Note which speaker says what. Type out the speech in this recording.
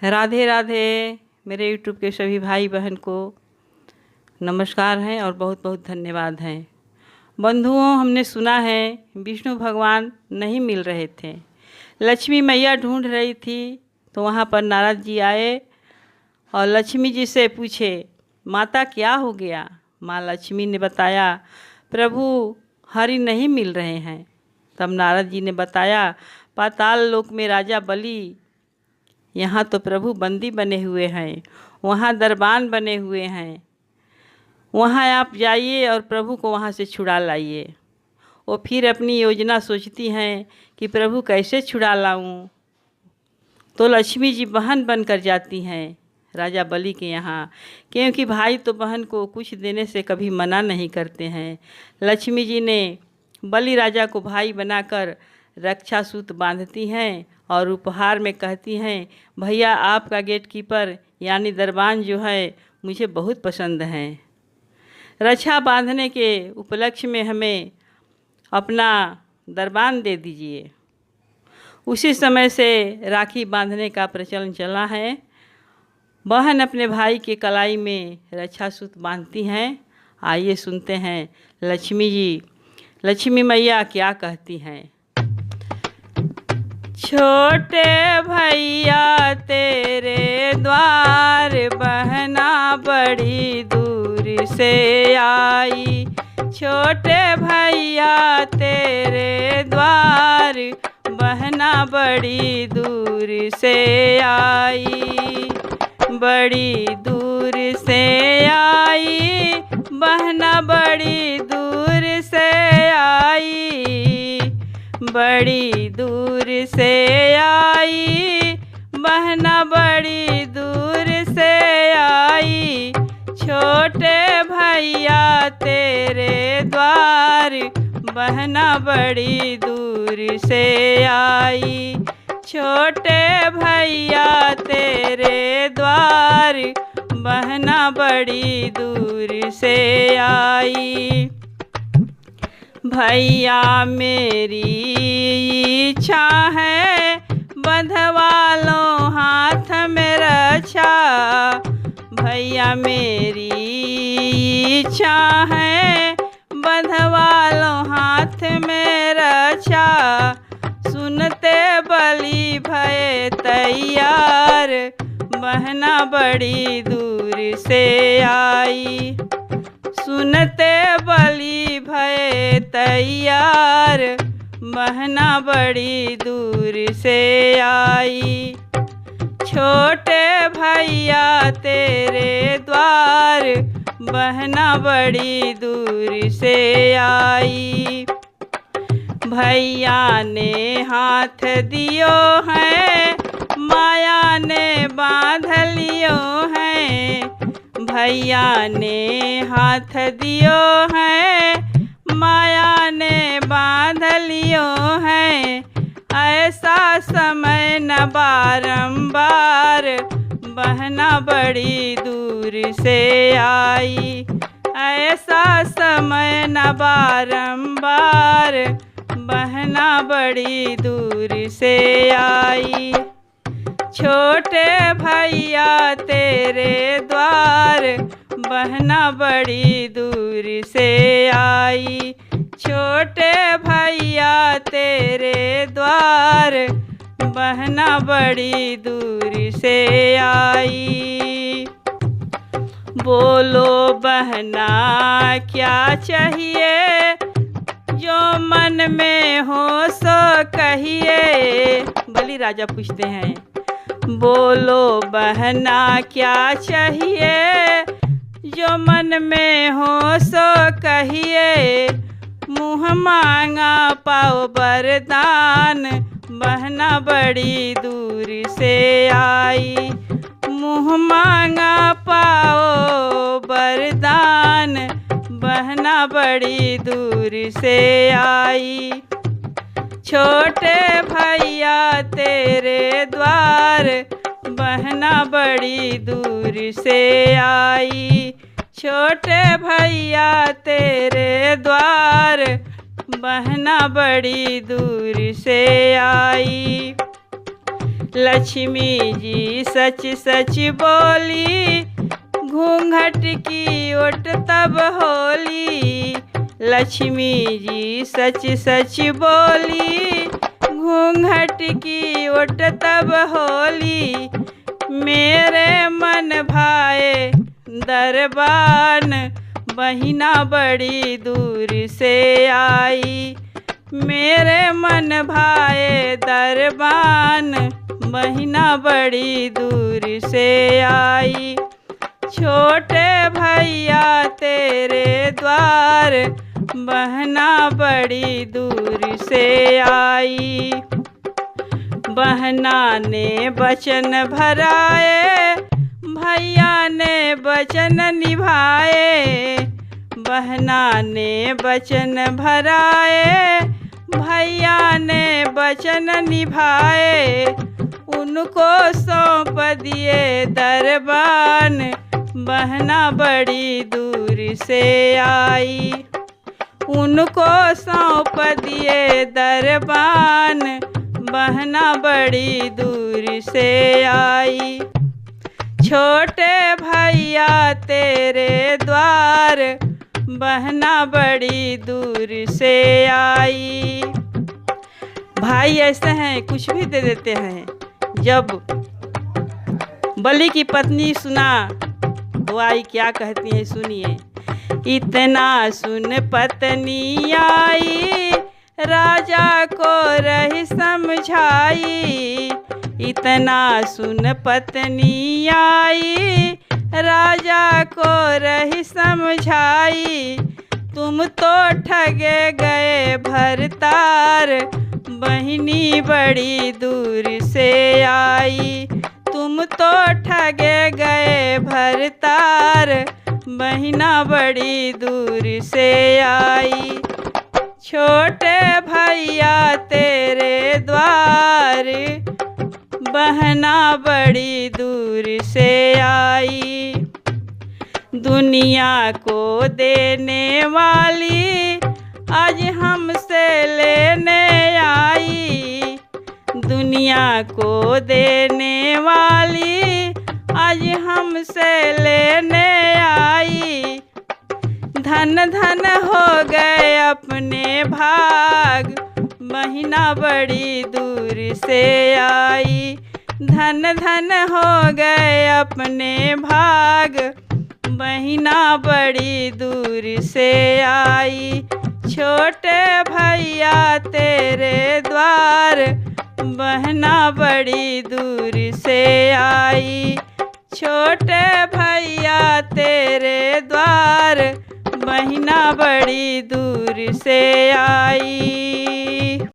Speaker 1: राधे राधे। मेरे यूट्यूब के सभी भाई बहन को नमस्कार हैं और बहुत बहुत धन्यवाद हैं। बंधुओं, हमने सुना है विष्णु भगवान नहीं मिल रहे थे, लक्ष्मी मैया ढूंढ रही थी, तो वहाँ पर नारद जी आए और लक्ष्मी जी से पूछे, माता क्या हो गया। माँ लक्ष्मी ने बताया, प्रभु हरि नहीं मिल रहे हैं। तब नारद जी ने बताया, पाताल लोक में राजा बलि, यहाँ तो प्रभु बंदी बने हुए हैं, वहाँ दरबान बने हुए हैं, वहाँ आप जाइए और प्रभु को वहाँ से छुड़ा लाइए। वो फिर अपनी योजना सोचती हैं कि प्रभु कैसे छुड़ा लाऊं। तो लक्ष्मी जी बहन बनकर जाती हैं राजा बलि के यहाँ, क्योंकि भाई तो बहन को कुछ देने से कभी मना नहीं करते हैं। लक्ष्मी जी ने बलि राजा को भाई बनाकर रक्षा सूत्र बांधती हैं और उपहार में कहती हैं, भैया आपका गेट कीपर यानी दरबान जो है मुझे बहुत पसंद हैं। रक्षा बांधने के उपलक्ष्य में हमें अपना दरबान दे दीजिए। उसी समय से राखी बांधने का प्रचलन चला है। बहन अपने भाई के कलाई में रक्षा सूत्र बांधती हैं। आइए सुनते हैं लक्ष्मी मैया क्या कहती हैं। छोटे भैया तेरे द्वार बहना बड़ी दूर से आई, छोटे भैया तेरे द्वार बहना बड़ी दूर से आई, बड़ी दूर से आई, बहना बड़ी दूर से आई, बड़ी दूर से आई, बहना बड़ी दूर से आई, छोटे भैया तेरे द्वार बहना बड़ी दूर से आई, छोटे भैया तेरे द्वार बहना बड़ी दूर से आई। भैया मेरी इच्छा है बंधवा लो हाथ में रक्षा, भैया मेरी इच्छा है बंधवा लो हाथ में रक्षा, सुनते बलि भय तैयार बहना बड़ी दूर से आई, सुनते बलि भय तैयार बहना बड़ी दूर से आई, छोटे भैया तेरे द्वार बहना बड़ी दूर से आई, भैया ने हाथ दियो है माया ने बांध लियो है, भैया ने हाथ दियो है माया ने बांध लियो है, ऐसा समय न बारंबार बहना बड़ी दूर से आई, ऐसा समय न बारंबार बहना बड़ी दूर से आई, छोटे भैया तेरे द्वार बहना बड़ी दूर से आई, छोटे भैया तेरे द्वार बहना बड़ी दूर से आई। बोलो बहना क्या चाहिए, जो मन में हो सो कहिए। बलि राजा पूछते हैं, बोलो बहना क्या चाहिए, जो मन में हो सो कहिए, मुँह मांगा पाओ वरदान बहना बड़ी दूर से आई, मुँह मांगा पाओ वरदान बहना बड़ी दूर से आई, छोटे भैया तेरे द्वार बहना बड़ी दूर से आई, छोटे भैया तेरे द्वार बहना बड़ी दूर से आई। लक्ष्मी जी सच सच बोली, घूंघट की ओट तब होली। लक्ष्मी जी सच सच बोली, घूंघट की ओट तब होली। मेरे मन भाए दरबान, बहिना बड़ी दूर से आई। मेरे मन भाए दरबान, बहिना बड़ी दूर से आई। छोटे भैया तेरे द्वार, बहना बड़ी दूर से आई। बहना ने वचन भराए, भैया ने वचन निभाए। बहना ने वचन भराए, भैया ने वचन निभाए। उनको सौंप दिए दरबान, बहना बड़ी दूर से आई। उनको सौंप दिए दरबान, बहना बड़ी दूर से आई। छोटे भैया तेरे द्वार, बहना बड़ी दूर से आई। भाई ऐसे हैं, कुछ भी दे देते हैं। जब बलि की पत्नी सुना तो आई, क्या कहती है सुनिए। इतना सुन पत्नी आई, राजा को रही समझाई। इतना सुन पत्नी आई, राजा को रही समझाई। तुम तो ठगे गए भरतार, बहिनी बड़ी दूर से आई। तुम तो ठगे गए भरतार, बहिना बड़ी दूर से आई। छोटे भैया तेरे द्वार, बहना बड़ी दूर से आई। दुनिया को देने वाली, आज हमसे लेने आई। दुनिया को देने वाली, आज हमसे लेने आई। धन धन हो गए अपने भाग, बहिना बड़ी दूर से आई। धन धन हो गए अपने भाग, बहिना बड़ी दूर से आई। छोटे भैया तेरे द्वार, बहना बड़ी दूर से आई। छोटे भैया तेरे द्वार, बहिना बड़ी दूर से आई।